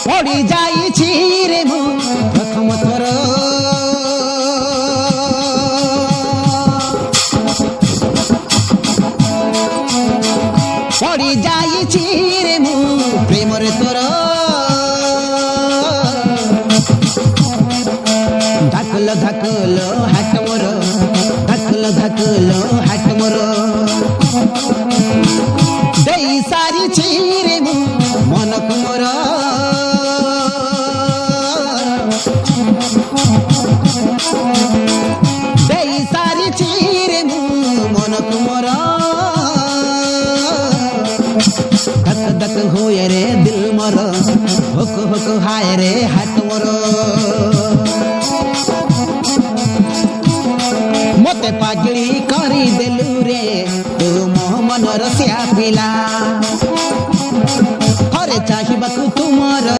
पड़ी जाइछि रे मु प्रथम थर पड़ी जाइछि रे मु प्रेम रे तोर धाकल धाकल हाथ मोर धाकल धाकल हाथ मोर देई सारी रे मु मन मोर देई सारी रे मु मन मोर धक धक होए रे दिल मोर हुक हुक हाय रे हाथ मोर मते पागली करी देलु रे तू मोह मनर सिया पिला हरे चाहिबा तुमर